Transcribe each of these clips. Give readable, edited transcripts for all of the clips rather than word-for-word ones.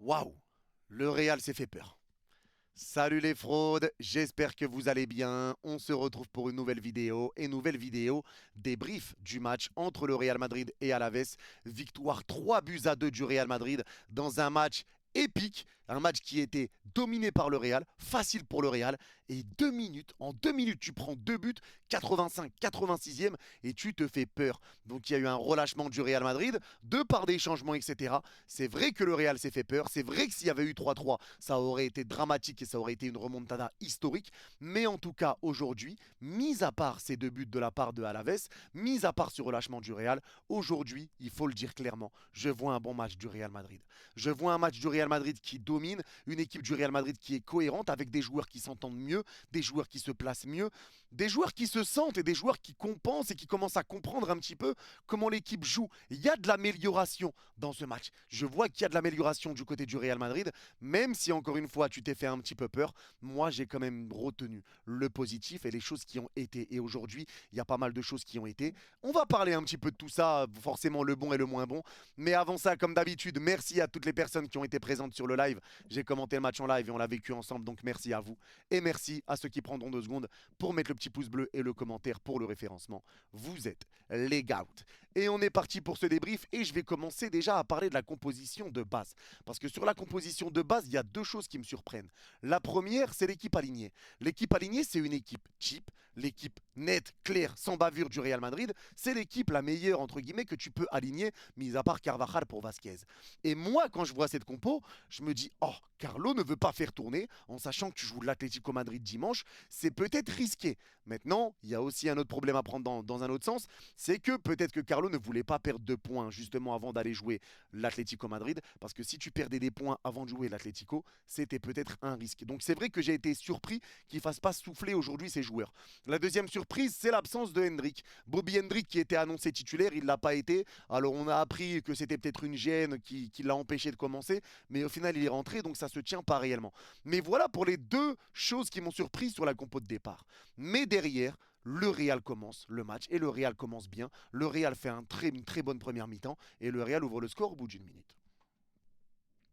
Waouh, le Real s'est fait peur. Salut les fraudes, j'espère que vous allez bien. On se retrouve pour une nouvelle vidéo débrief du match entre le Real Madrid et Alaves. Victoire 3 buts à 2 du Real Madrid dans un match épique, un match qui était dominé par le Real, facile pour le Real. Et en 2 minutes, tu prends 2 buts, 85, 86e, et tu te fais peur. Donc il y a eu un relâchement du Real Madrid, de par des changements, etc. C'est vrai que le Real s'est fait peur, c'est vrai que s'il y avait eu 3-3, ça aurait été dramatique et ça aurait été une remontada historique. Mais en tout cas, aujourd'hui, mis à part ces 2 buts de la part de Alaves, mis à part ce relâchement du Real, aujourd'hui, il faut le dire clairement, je vois un bon match du Real Madrid. Je vois un match du Real Madrid qui domine, une équipe du Real Madrid qui est cohérente, avec des joueurs qui s'entendent mieux, des joueurs qui se placent mieux, des joueurs qui se sentent et des joueurs qui compensent et qui commencent à comprendre un petit peu comment l'équipe joue. Il y a de l'amélioration dans ce match. Je vois qu'il y a de l'amélioration du côté du Real Madrid, même si encore une fois tu t'es fait un petit peu peur. Moi, j'ai quand même retenu le positif et les choses qui ont été. Et aujourd'hui, il y a pas mal de choses qui ont été. On va parler un petit peu de tout ça, forcément le bon et le moins bon. Mais avant ça, comme d'habitude, merci à toutes les personnes qui ont été présentes sur le live. J'ai commenté le match en live et on l'a vécu ensemble, donc merci à vous. Et merci à ceux qui prendront 2 secondes pour mettre le petit pouce bleu et le commentaire pour le référencement. Vous êtes les goûts. Et on est parti pour ce débrief et je vais commencer déjà à parler de la composition de base. Parce que sur la composition de base, il y a deux choses qui me surprennent. La première, c'est l'équipe alignée. L'équipe alignée, c'est une équipe cheap, l'équipe nette, claire, sans bavure du Real Madrid. C'est l'équipe la meilleure, entre guillemets, que tu peux aligner, mis à part Carvajal pour Vasquez. Et moi, quand je vois cette compo, je me dis, oh, Carlo ne veut pas faire tourner, en sachant que tu joues l'Atlético Madrid dimanche, c'est peut-être risqué. Maintenant, il y a aussi un autre problème à prendre dans un autre sens, c'est que peut-être que Carlo ne voulait pas perdre de points justement avant d'aller jouer l'Atlético Madrid, parce que si tu perdais des points avant de jouer l'Atlético, c'était peut-être un risque. Donc c'est vrai que j'ai été surpris qu'il ne fasse pas souffler aujourd'hui ses joueurs. La deuxième surprise, c'est l'absence de Hendrick. Bobby Hendrick qui était annoncé titulaire, il ne l'a pas été. Alors on a appris que c'était peut-être une gêne qui l'a empêché de commencer, mais au final il est rentré, donc ça se tient pas réellement. Mais voilà pour les deux choses qui m'ont surpris sur la compo de départ. Mais derrière, le Real commence le match et le Real commence bien. Le Real fait une très bonne première mi-temps et le Real ouvre le score au bout d'une minute.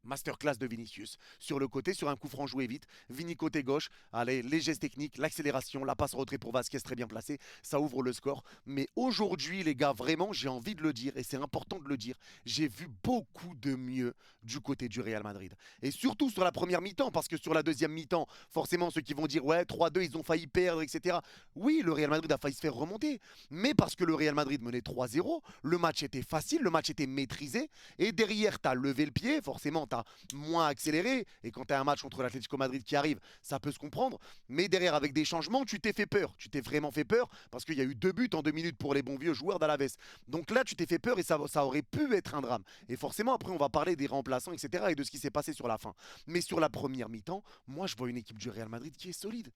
Masterclass de Vinicius. Sur le côté, sur un coup franc joué vite. Vini côté gauche. Allez, les gestes techniques, l'accélération, la passe retrait pour Vasquez très bien placée. Ça ouvre le score. Mais aujourd'hui, les gars, vraiment, j'ai envie de le dire et c'est important de le dire. J'ai vu beaucoup de mieux du côté du Real Madrid. Et surtout sur la première mi-temps, parce que sur la deuxième mi-temps, forcément, ceux qui vont dire ouais, 3-2, ils ont failli perdre, etc. Oui, le Real Madrid a failli se faire remonter. Mais parce que le Real Madrid menait 3-0, le match était facile, le match était maîtrisé. Et derrière, tu as levé le pied, forcément, tu as moins accéléré. Et quand tu as un match contre l'Atlético Madrid qui arrive, ça peut se comprendre. Mais derrière, avec des changements, tu t'es fait peur. Tu t'es vraiment fait peur parce qu'il y a eu 2 buts en 2 minutes pour les bons vieux joueurs d'Alaves. Donc là, tu t'es fait peur et ça aurait pu être un drame. Et forcément, après, on va parler des remplaçants, etc. et de ce qui s'est passé sur la fin. Mais sur la première mi-temps, moi, je vois une équipe du Real Madrid qui est solide.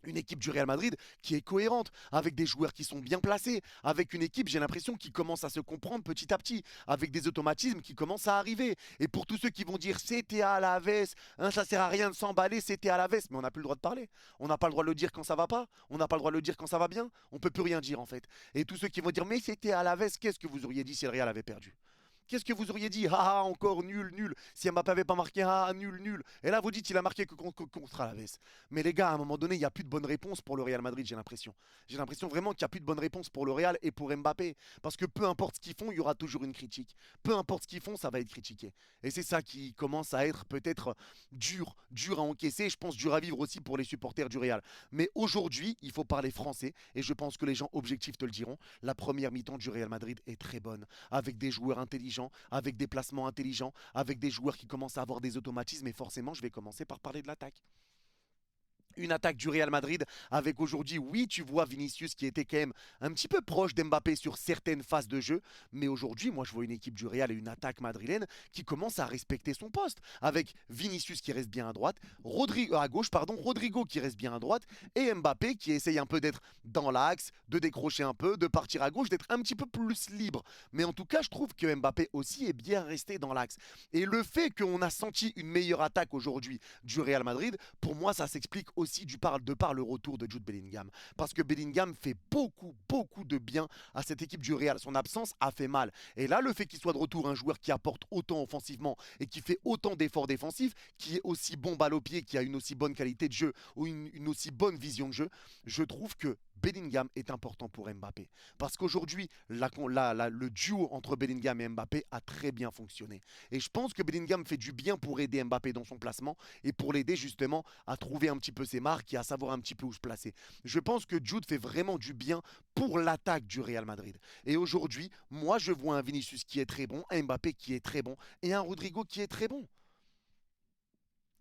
Une équipe du Real Madrid qui est cohérente, avec des joueurs qui sont bien placés, avec une équipe, j'ai l'impression, qui commence à se comprendre petit à petit, avec des automatismes qui commencent à arriver. Et pour tous ceux qui vont dire c'était à Alaves, hein, ça sert à rien de s'emballer, c'était à Alaves, mais on n'a plus le droit de parler. On n'a pas le droit de le dire quand ça va pas, on n'a pas le droit de le dire quand ça va bien, on peut plus rien dire en fait. Et tous ceux qui vont dire mais c'était à Alaves, qu'est-ce que vous auriez dit si le Real avait perdu? Qu'est-ce que vous auriez dit? Ah, ah, encore nul, nul. Si Mbappé n'avait pas marqué, ah, nul, nul. Et là, vous dites il a marqué que contre Alaves. Mais les gars, à un moment donné, il n'y a plus de bonne réponse pour le Real Madrid, j'ai l'impression. J'ai l'impression vraiment qu'il n'y a plus de bonne réponse pour le Real et pour Mbappé. Parce que peu importe ce qu'ils font, il y aura toujours une critique. Peu importe ce qu'ils font, ça va être critiqué. Et c'est ça qui commence à être peut-être dur, dur à encaisser. Je pense dur à vivre aussi pour les supporters du Real. Mais aujourd'hui, il faut parler français. Et je pense que les gens objectifs te le diront. La première mi-temps du Real Madrid est très bonne. Avec des joueurs intelligents, avec des placements intelligents, avec des joueurs qui commencent à avoir des automatismes. Et forcément, je vais commencer par parler de l'attaque. Une attaque du Real Madrid avec aujourd'hui, oui, tu vois Vinicius qui était quand même un petit peu proche d'Mbappé sur certaines phases de jeu, mais aujourd'hui, moi je vois une équipe du Real et une attaque madrilène qui commence à respecter son poste avec Vinicius qui reste bien à droite, à gauche, pardon, Rodrigo qui reste bien à droite et Mbappé qui essaye un peu d'être dans l'axe, de décrocher un peu, de partir à gauche, d'être un petit peu plus libre. Mais en tout cas, je trouve que Mbappé aussi est bien resté dans l'axe. Et le fait qu'on a senti une meilleure attaque aujourd'hui du Real Madrid, pour moi, ça s'explique aussi aussi de par le retour de Jude Bellingham. Parce que Bellingham fait beaucoup de bien à cette équipe du Real. Son absence a fait mal. Et là, le fait qu'il soit de retour, un joueur qui apporte autant offensivement et qui fait autant d'efforts défensifs, qui est aussi bon balle au pied, qui a une aussi bonne qualité de jeu ou une aussi bonne vision de jeu, je trouve que Bellingham est important pour Mbappé. Parce qu'aujourd'hui, le duo entre Bellingham et Mbappé a très bien fonctionné. Et je pense que Bellingham fait du bien pour aider Mbappé dans son placement et pour l'aider justement à trouver un petit peu ses marques et à savoir un petit peu où se placer. Je pense que Jude fait vraiment du bien pour l'attaque du Real Madrid. Et aujourd'hui, moi je vois un Vinicius qui est très bon, un Mbappé qui est très bon et un Rodrigo qui est très bon.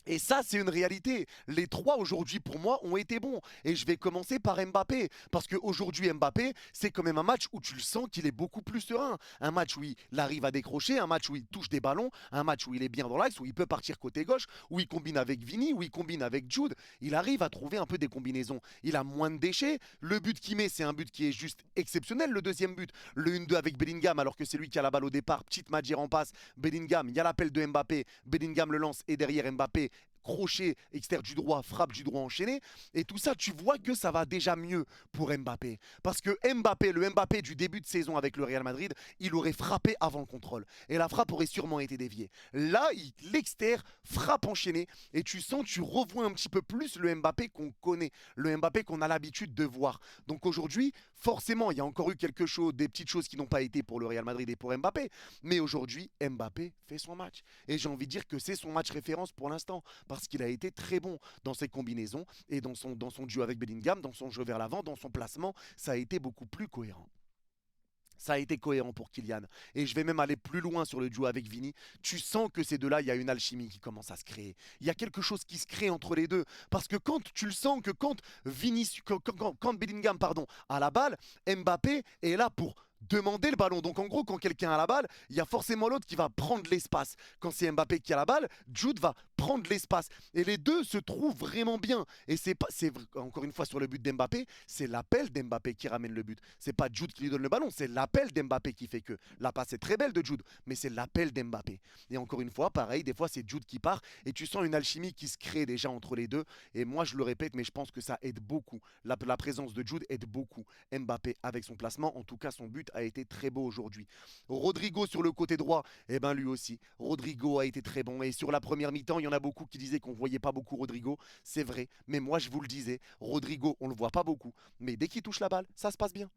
Et ça, c'est une réalité. Les trois aujourd'hui, pour moi, ont été bons. Et je vais commencer par Mbappé. Parce qu'aujourd'hui, Mbappé, c'est quand même un match où tu le sens qu'il est beaucoup plus serein. Un match où il arrive à décrocher, un match où il touche des ballons, un match où il est bien dans l'axe, où il peut partir côté gauche, où il combine avec Vini, où il combine avec Jude. Il arrive à trouver un peu des combinaisons. Il a moins de déchets. Le but qu'il met, c'est un but qui est juste exceptionnel. Le deuxième but, le 1-2 avec Bellingham, alors que c'est lui qui a la balle au départ. Petite Madjer en passe. Bellingham, il y a l'appel de Mbappé. Bellingham le lance et derrière Mbappé crochet externe du droit, frappe du droit enchaîné. Et tout ça, tu vois que ça va déjà mieux pour Mbappé. Parce que Mbappé, le Mbappé du début de saison avec le Real Madrid, il aurait frappé avant le contrôle. Et la frappe aurait sûrement été déviée. Là, l'externe frappe enchaînée. Et tu sens, tu revois un petit peu plus le Mbappé qu'on connaît. Le Mbappé qu'on a l'habitude de voir. Donc aujourd'hui, forcément, il y a encore eu quelque chose, des petites choses qui n'ont pas été pour le Real Madrid et pour Mbappé. Mais aujourd'hui, Mbappé fait son match. Et j'ai envie de dire que c'est son match référence pour l'instant. Parce qu'il a été très bon dans ses combinaisons et dans son duo avec Bellingham, dans son jeu vers l'avant, dans son placement, ça a été beaucoup plus cohérent. Ça a été cohérent pour Kylian. Et je vais même aller plus loin sur le duo avec Vini. Tu sens que ces deux-là, il y a une alchimie qui commence à se créer. Il y a quelque chose qui se crée entre les deux. Parce que quand tu le sens que quand Bellingham a la balle, Mbappé est là pour demander le ballon. Donc en gros, quand quelqu'un a la balle, il y a forcément l'autre qui va prendre l'espace. Quand c'est Mbappé qui a la balle, Jude va prendre l'espace. Et les deux se trouvent vraiment bien. Et c'est encore une fois sur le but d'Mbappé, c'est l'appel d'Mbappé qui ramène le but. C'est pas Jude qui lui donne le ballon, c'est l'appel d'Mbappé qui fait que. La passe est très belle de Jude, mais c'est l'appel d'Mbappé. Et encore une fois, pareil, des fois c'est Jude qui part et tu sens une alchimie qui se crée déjà entre les deux. Et moi je le répète, mais je pense que ça aide beaucoup. La présence de Jude aide beaucoup Mbappé avec son placement. En tout cas, son but a été très beau aujourd'hui. Rodrigo sur le côté droit, eh ben lui aussi. Rodrigo a été très bon. Et sur la première mi-temps, il y en a beaucoup qui disaient qu'on ne voyait pas beaucoup Rodrigo. C'est vrai, mais moi je vous le disais, Rodrigo, on ne le voit pas beaucoup. Mais dès qu'il touche la balle, ça se passe bien.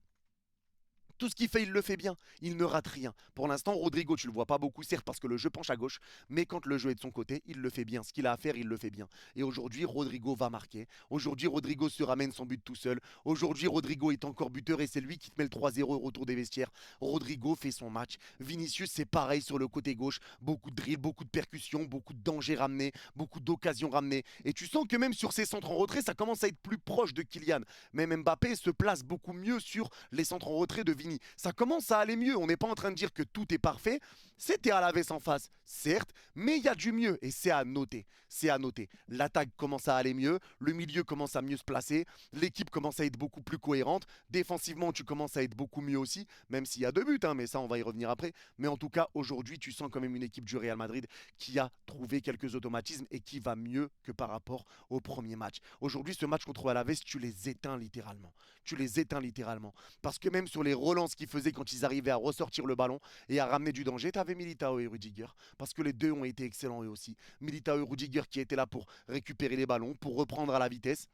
Tout ce qu'il fait, il le fait bien. Il ne rate rien. Pour l'instant, Rodrigo, tu le vois pas beaucoup, certes, parce que le jeu penche à gauche, mais quand le jeu est de son côté, il le fait bien. Ce qu'il a à faire, il le fait bien. Et aujourd'hui, Rodrigo va marquer. Aujourd'hui, Rodrigo se ramène son but tout seul. Aujourd'hui, Rodrigo est encore buteur et c'est lui qui te met le 3-0 au retour des vestiaires. Rodrigo fait son match. Vinicius, c'est pareil sur le côté gauche. Beaucoup de drills, beaucoup de percussions, beaucoup de dangers ramenés, beaucoup d'occasions ramenées. Et tu sens que même sur ses centres en retrait, ça commence à être plus proche de Kylian. Même Mbappé se place beaucoup mieux sur les centres en retrait de Vinicius. Ça commence à aller mieux. On n'est pas en train de dire que tout est parfait. C'était à la veste en face, certes, mais il y a du mieux et c'est à noter. C'est à noter. L'attaque commence à aller mieux, le milieu commence à mieux se placer, l'équipe commence à être beaucoup plus cohérente. Défensivement, tu commences à être beaucoup mieux aussi, même s'il y a 2 buts, hein, mais ça, on va y revenir après. Mais en tout cas, aujourd'hui, tu sens quand même une équipe du Real Madrid qui a trouvé quelques automatismes et qui va mieux que par rapport au premier match. Aujourd'hui, ce match contre Alaves, tu les éteins littéralement. Tu les éteins littéralement. Parce que même sur les relances qu'ils faisaient quand ils arrivaient à ressortir le ballon et à ramener du danger, tu avais Militao et Rudiger. Parce que les deux ont été excellents eux aussi. Militao et Rudiger qui étaient là pour récupérer les ballons, pour reprendre à la vitesse,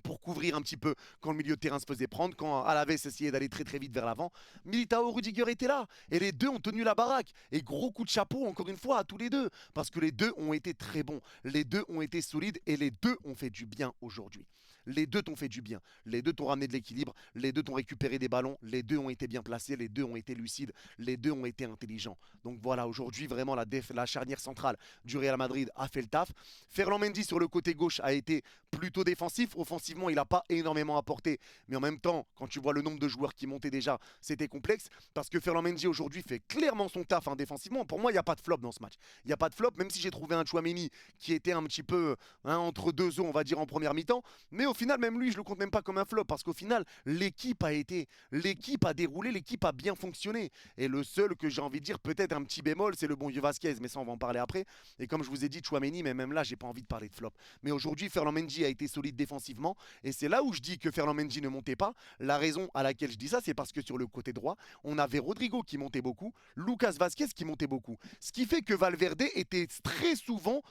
pour couvrir un petit peu quand le milieu de terrain se faisait prendre, quand Alaves essayait d'aller très vite vers l'avant. Militao et Rudiger étaient là et les deux ont tenu la baraque. Et gros coup de chapeau encore une fois à tous les deux parce que les deux ont été très bons, les deux ont été solides et les deux ont fait du bien aujourd'hui. Les deux t'ont fait du bien, les deux t'ont ramené de l'équilibre, les deux t'ont récupéré des ballons, les deux ont été bien placés, les deux ont été lucides, les deux ont été intelligents. Donc voilà, aujourd'hui vraiment la charnière centrale du Real Madrid a fait le taf. Ferland Mendy sur le côté gauche a été plutôt défensif, offensivement il n'a pas énormément apporté, mais en même temps quand tu vois le nombre de joueurs qui montaient déjà, c'était complexe parce que Ferland Mendy aujourd'hui fait clairement son taf défensivement. Pour moi il n'y a pas de flop dans ce match, il n'y a pas de flop même si j'ai trouvé un Tchouaméni qui était un petit peu entre deux eaux on va dire en première mi-temps, mais final, même lui, je le compte même pas comme un flop parce qu'au final, l'équipe a déroulé, l'équipe a bien fonctionné. Et le seul que j'ai envie de dire, peut-être un petit bémol, c'est le bon vieux Vasquez, mais ça, on va en parler après. Et comme je vous ai dit, Tchouaméni, mais même là, j'ai pas envie de parler de flop. Mais aujourd'hui, Ferland Mendy a été solide défensivement. Et c'est là où je dis que Ferland Mendy ne montait pas. La raison à laquelle je dis ça, c'est parce que sur le côté droit, on avait Rodrigo qui montait beaucoup, Lucas Vasquez qui montait beaucoup. Ce qui fait que Valverde était très souvent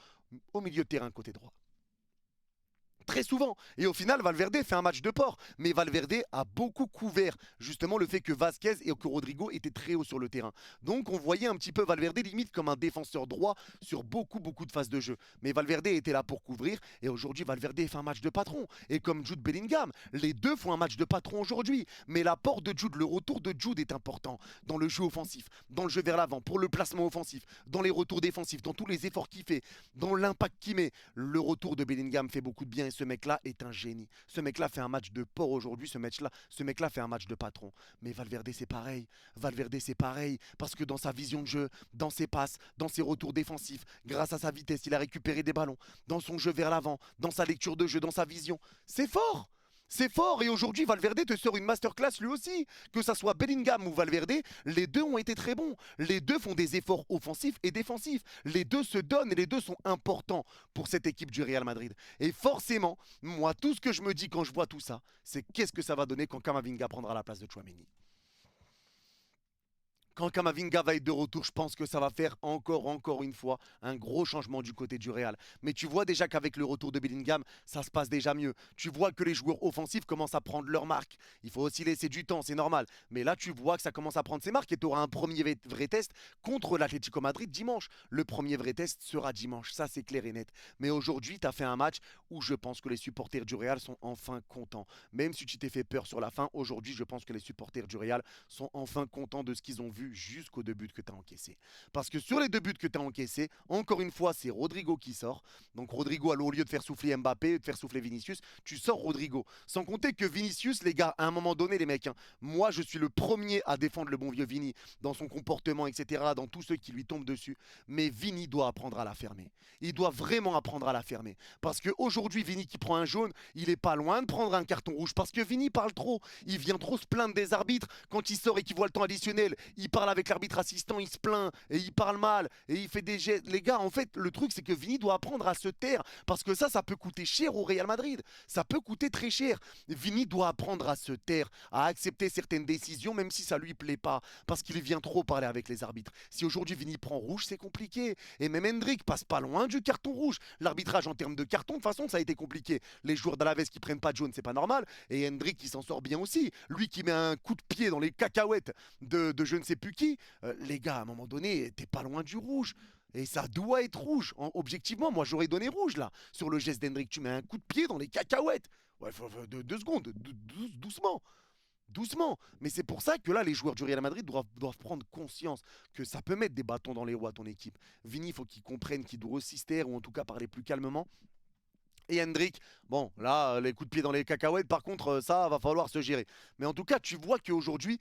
au milieu de terrain côté droit. Très souvent. Et au final, Valverde fait un match de porc. Mais Valverde a beaucoup couvert justement le fait que Vasquez et que Rodrigo étaient très haut sur le terrain. Donc on voyait un petit peu Valverde limite comme un défenseur droit sur beaucoup de phases de jeu. Mais Valverde était là pour couvrir. Et aujourd'hui, Valverde fait un match de patron. Et comme Jude Bellingham, les deux font un match de patron aujourd'hui. Mais l'apport de Jude, le retour de Jude est important dans le jeu offensif, dans le jeu vers l'avant, pour le placement offensif, dans les retours défensifs, dans tous les efforts qu'il fait, dans l'impact qu'il met. Le retour de Bellingham fait beaucoup de bien. Et ce mec-là est un génie. Ce mec-là fait un match de porc aujourd'hui. Ce mec-là fait un match de patron. Mais Valverde, c'est pareil. Valverde, c'est pareil. Parce que dans sa vision de jeu, dans ses passes, dans ses retours défensifs, grâce à sa vitesse, il a récupéré des ballons. Dans son jeu vers l'avant, dans sa lecture de jeu, dans sa vision. C'est fort! C'est fort et aujourd'hui Valverde te sort une masterclass lui aussi. Que ça soit Bellingham ou Valverde, les deux ont été très bons. Les deux font des efforts offensifs et défensifs. Les deux se donnent et les deux sont importants pour cette équipe du Real Madrid. Et forcément, moi tout ce que je me dis quand je vois tout ça, c'est qu'est-ce que ça va donner quand Camavinga prendra la place de Tchouaméni. Quand Camavinga va être de retour, je pense que ça va faire encore une fois un gros changement du côté du Real. Mais tu vois déjà qu'avec le retour de Bellingham, ça se passe déjà mieux. Tu vois que les joueurs offensifs commencent à prendre leur marque. Il faut aussi laisser du temps, c'est normal. Mais là, tu vois que ça commence à prendre ses marques et tu auras un premier vrai test contre l'Atlético Madrid dimanche. Le premier vrai test sera dimanche, ça c'est clair et net. Mais aujourd'hui, tu as fait un match où je pense que les supporters du Real sont enfin contents. Même si tu t'es fait peur sur la fin, aujourd'hui, je pense que les supporters du Real sont enfin contents de ce qu'ils ont vu jusqu'aux deux buts que tu as encaissés. Parce que sur les deux buts que tu as encaissés, encore une fois, c'est Rodrigo qui sort. Donc Rodrigo, alors, au lieu de faire souffler Mbappé, de faire souffler Vinicius, tu sors Rodrigo. Sans compter que Vinicius, les gars, à un moment donné, les mecs, hein, moi, je suis le premier à défendre le bon vieux Vini dans son comportement, etc., dans tous ceux qui lui tombent dessus. Mais Vini doit apprendre à la fermer. Il doit vraiment apprendre à la fermer. Parce qu'aujourd'hui, Vini qui prend un jaune, il est pas loin de prendre un carton rouge. Parce que Vini parle trop. Il vient trop se plaindre des arbitres. Quand il sort et qu'il voit le temps additionnel, il parle avec l'arbitre assistant, il se plaint et il parle mal et il fait des gestes. Les gars, en fait, le truc, c'est que Vini doit apprendre à se taire parce que ça peut coûter cher au Real Madrid. Ça peut coûter très cher. Vini doit apprendre à se taire, à accepter certaines décisions, même si ça lui plaît pas, parce qu'il vient trop parler avec les arbitres. Si aujourd'hui Vini prend rouge, c'est compliqué. Et même Hendrick passe pas loin du carton rouge. L'arbitrage en termes de carton, de toute façon, ça a été compliqué. Les joueurs d'Alaves qui prennent pas de jaune, c'est pas normal. Et Hendrick qui s'en sort bien aussi. Lui qui met un coup de pied dans les cacahuètes de je ne sais plus qui. Les gars, à un moment donné, t'es pas loin du rouge. Et ça doit être rouge. Objectivement, moi j'aurais donné rouge là. Sur le geste d'Hendrick, tu mets un coup de pied dans les cacahuètes. Ouais, deux secondes, doucement. Doucement. Mais c'est pour ça que là, les joueurs du Real Madrid doivent prendre conscience que ça peut mettre des bâtons dans les roues à ton équipe. Vini, il faut qu'il comprenne qu'il doit aussi se taire ou en tout cas parler plus calmement. Et Hendrick, bon, là, les coups de pied dans les cacahuètes, par contre, ça va falloir se gérer. Mais en tout cas, tu vois qu'aujourd'hui,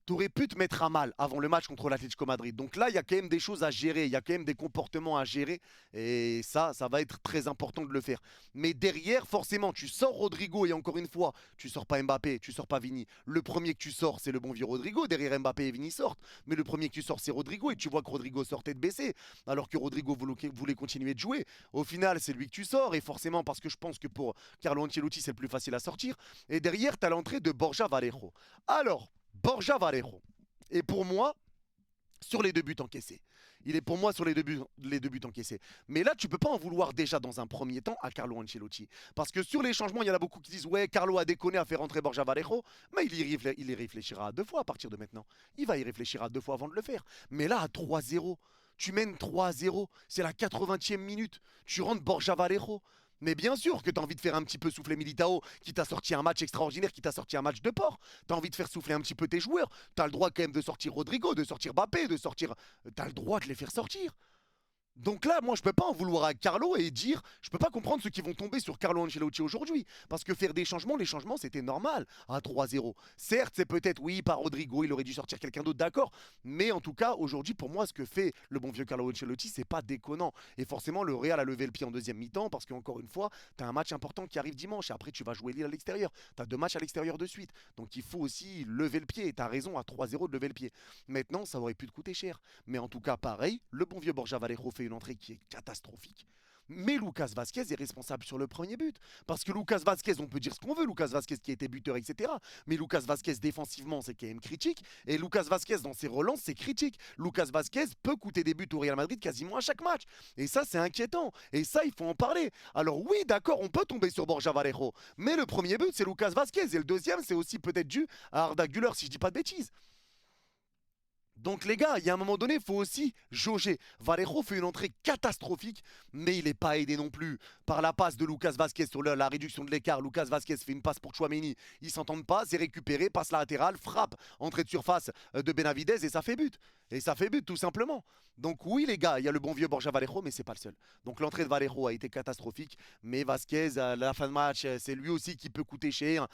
tu aurais pu te mettre à mal avant le match contre l'Atlético Madrid. Donc là, il y a quand même des choses à gérer, il y a quand même des comportements à gérer. Et ça va être très important de le faire. Mais derrière, forcément, tu sors Rodrigo et encore une fois, tu sors pas Mbappé, tu sors pas Vini. Le premier que tu sors, c'est le bon vieux Rodrigo. Derrière Mbappé et Vini sortent. Mais le premier que tu sors, c'est Rodrigo. Et tu vois que Rodrigo sortait de baisser. Alors que Rodrigo voulait continuer de jouer. Au final, c'est lui que tu sors. Et forcément, parce que je pense que pour Carlo Ancelotti, c'est le plus facile à sortir. Et derrière, tu as l'entrée de Borja Vallejo. Alors, Borja Vallejo. Et pour moi, sur les deux buts encaissés. Il est pour moi sur les deux buts encaissés. Mais là, tu peux pas en vouloir déjà dans un premier temps à Carlo Ancelotti. Parce que sur les changements, il y en a beaucoup qui disent ouais, Carlo a déconné à faire rentrer Borja Vallejo. Mais il y réfléchira à deux fois à partir de maintenant. Il va y réfléchir à deux fois avant de le faire. Mais là, à 3-0, tu mènes 3-0. C'est la 80e minute. Tu rentres Borja Vallejo. Mais bien sûr que tu as envie de faire un petit peu souffler Militao, qui t'a sorti un match extraordinaire, qui t'a sorti un match de porc. Tu as envie de faire souffler un petit peu tes joueurs. Tu as le droit quand même de sortir Rodrigo, de sortir Mbappé, de sortir. Tu as le droit de les faire sortir. Donc là, moi, je peux pas en vouloir à Carlo et dire, je peux pas comprendre ceux qui vont tomber sur Carlo Ancelotti aujourd'hui. Parce que faire des changements, les changements, c'était normal à 3-0. Certes, c'est peut-être, oui, par Rodrigo, il aurait dû sortir quelqu'un d'autre, d'accord. Mais en tout cas, aujourd'hui, pour moi, ce que fait le bon vieux Carlo Ancelotti, c'est pas déconnant. Et forcément, le Real a levé le pied en deuxième mi-temps parce qu'encore une fois, tu as un match important qui arrive dimanche. Et après, tu vas jouer Lille à l'extérieur. Tu as 2 matchs à l'extérieur de suite. Donc il faut aussi lever le pied. Et tu as raison, à 3-0 de lever le pied. Maintenant, ça aurait pu te coûter cher. Mais en tout cas, pareil, le bon vieux Borja Vallejo fait une entrée qui est catastrophique. Mais Lucas Vasquez est responsable sur le premier but. Parce que Lucas Vasquez, on peut dire ce qu'on veut, Lucas Vasquez qui a été buteur, etc. Mais Lucas Vasquez défensivement, c'est quand même critique. Et Lucas Vasquez dans ses relances, c'est critique. Lucas Vasquez peut coûter des buts au Real Madrid quasiment à chaque match. Et ça, c'est inquiétant. Et ça, il faut en parler. Alors oui, d'accord, on peut tomber sur Borja Vallejo. Mais le premier but, c'est Lucas Vasquez. Et le deuxième, c'est aussi peut-être dû à Arda Güler, si je dis pas de bêtises. Donc les gars, il y a un moment donné, il faut aussi jauger. Vallejo fait une entrée catastrophique, mais il n'est pas aidé non plus par la passe de Lucas Vasquez sur la réduction de l'écart. Lucas Vasquez fait une passe pour Chouameni, ils s'entendent pas, c'est récupéré, passe latérale, frappe, entrée de surface de Benavidez et ça fait but. Et ça fait but tout simplement. Donc oui les gars, il y a le bon vieux Borja Vallejo, mais c'est pas le seul. Donc l'entrée de Vallejo a été catastrophique, mais Vasquez, à la fin de match, c'est lui aussi qui peut coûter cher.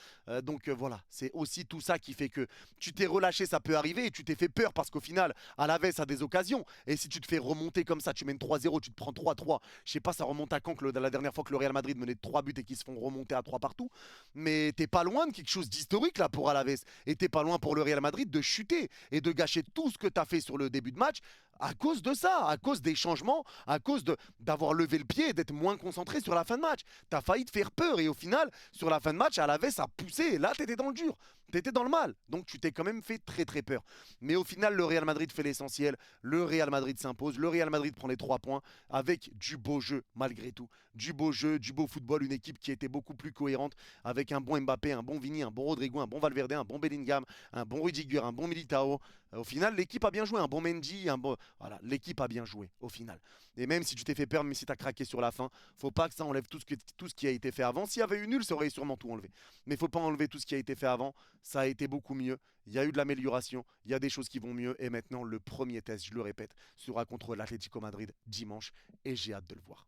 Donc voilà, c'est aussi tout ça qui fait que tu t'es relâché, ça peut arriver, et tu t'es fait peur parce qu'au final, Alaves a des occasions. Et si tu te fais remonter comme ça, tu mènes 3-0, tu te prends 3-3. Je sais pas, ça remonte à quand que la dernière fois que le Real Madrid menait 3 buts et qu'ils se font remonter à 3 partout. Mais t'es pas loin de quelque chose d'historique là pour Alaves. Et t'es pas loin pour le Real Madrid de chuter et de gâcher tout ce que t'as fait sur le début de match à cause de ça, à cause des changements, à cause d'avoir levé le pied et d'être moins concentré sur la fin de match. T'as failli te faire peur et au final, sur la fin de match, Alaves a poussé et là, t'étais dans le dur. T'étais dans le mal, donc tu t'es quand même fait très très peur. Mais au final, le Real Madrid fait l'essentiel. Le Real Madrid s'impose. Le Real Madrid prend les 3 points avec du beau jeu malgré tout. Du beau jeu, du beau football. Une équipe qui était beaucoup plus cohérente avec un bon Mbappé, un bon Vini, un bon Rodrigo, un bon Valverde, un bon Bellingham, un bon Rudiger, un bon Militao. Au final, l'équipe a bien joué. Un bon Mendy, un bon... Voilà, l'équipe a bien joué au final. Et même si tu t'es fait perdre, mais si tu as craqué sur la fin, faut pas que ça enlève tout ce qui a été fait avant. S'il y avait eu nul, ça aurait sûrement tout enlevé. Mais faut pas enlever tout ce qui a été fait avant. Ça a été beaucoup mieux. Il y a eu de l'amélioration, il y a des choses qui vont mieux. Et maintenant, le premier test, je le répète, sera contre l'Atlético Madrid dimanche. Et j'ai hâte de le voir.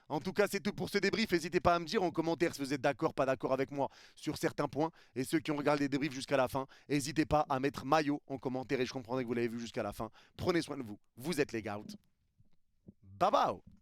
En tout cas, c'est tout pour ce débrief. N'hésitez pas à me dire en commentaire si vous êtes d'accord, pas d'accord avec moi sur certains points. Et ceux qui ont regardé les débriefs jusqu'à la fin, n'hésitez pas à mettre maillot en commentaire et je comprendrai que vous l'avez vu jusqu'à la fin. Prenez soin de vous. Vous êtes les gars. Bye bye.